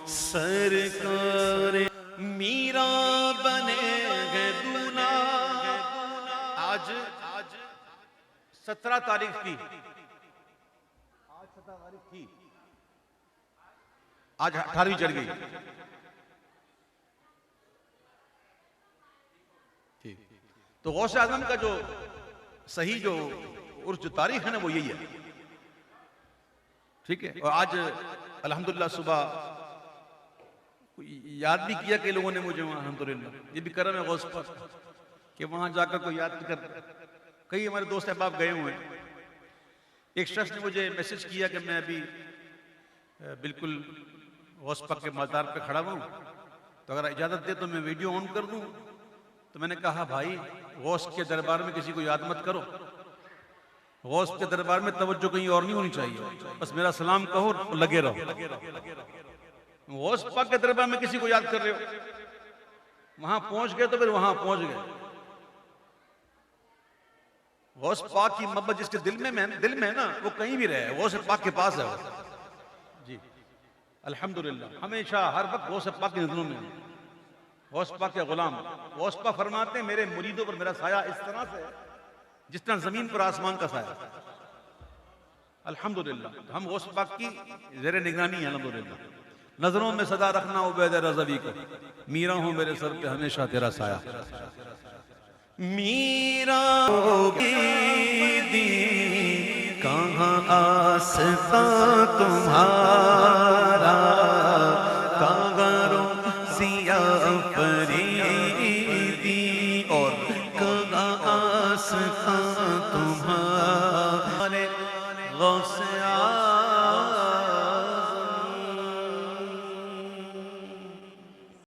سرکار میرا بنے گے دونا. آج 17 تاریخ تھی، آج 18ویں چڑھ گئی. تو غوث اعظم کا جو صحیح جو تاریخ ہے نا وہ یہی ہے. ٹھیک ہے. اور آج الحمدللہ صبح یاد بھی کیا کہ لوگوں نے مجھے وہاں الحمدللہ، یہ بھی کرم ہے غوث پاک کہ وہاں جا کر کوئی یاد بھی کرتا. کئی ہمارے دوست احباب گئے ہوئے ہیں. ایک شخص نے مجھے میسج کیا کہ میں ابھی بالکل غوث پاک کے مزار پہ کھڑا ہوں، تو اگر اجازت دے تو میں ویڈیو آن کر دوں. تو میں نے کہا بھائی غوث کے دربار میں کسی کو یاد مت کرو، غوث کے دربار میں توجہ کہیں اور نہیں ہونی چاہیے، بس میرا سلام کہو اور لگے رہو. غوث پاک کے دربار میں کسی کو یاد کر رہے ہو، وہاں پہنچ گئے تو پھر وہاں پہنچ گئے. غوث پاک کی محبت جس کے دل میں ہے نا وہ کہیں بھی رہے، غوث پاک کے پاس ہے جی الحمدللہ. ہمیشہ ہر وقت غوث پاک کی نظروں میں، غوث پاک کے غلام. غوث پاک فرماتے ہیں میرے مریدوں پر میرا سایہ اس طرح سے ہے جس طرح زمین پر آسمان کا سایہ. الحمدللہ ہم غوث پاک کی زیر نگرانی ہیں الحمدللہ. نظروں میں صدا رکھنا عبید رضوی کو، میرا ہوں میرے سر پہ ہمیشہ تیرا سایہ. میرا دی کہاں آستا تمہارا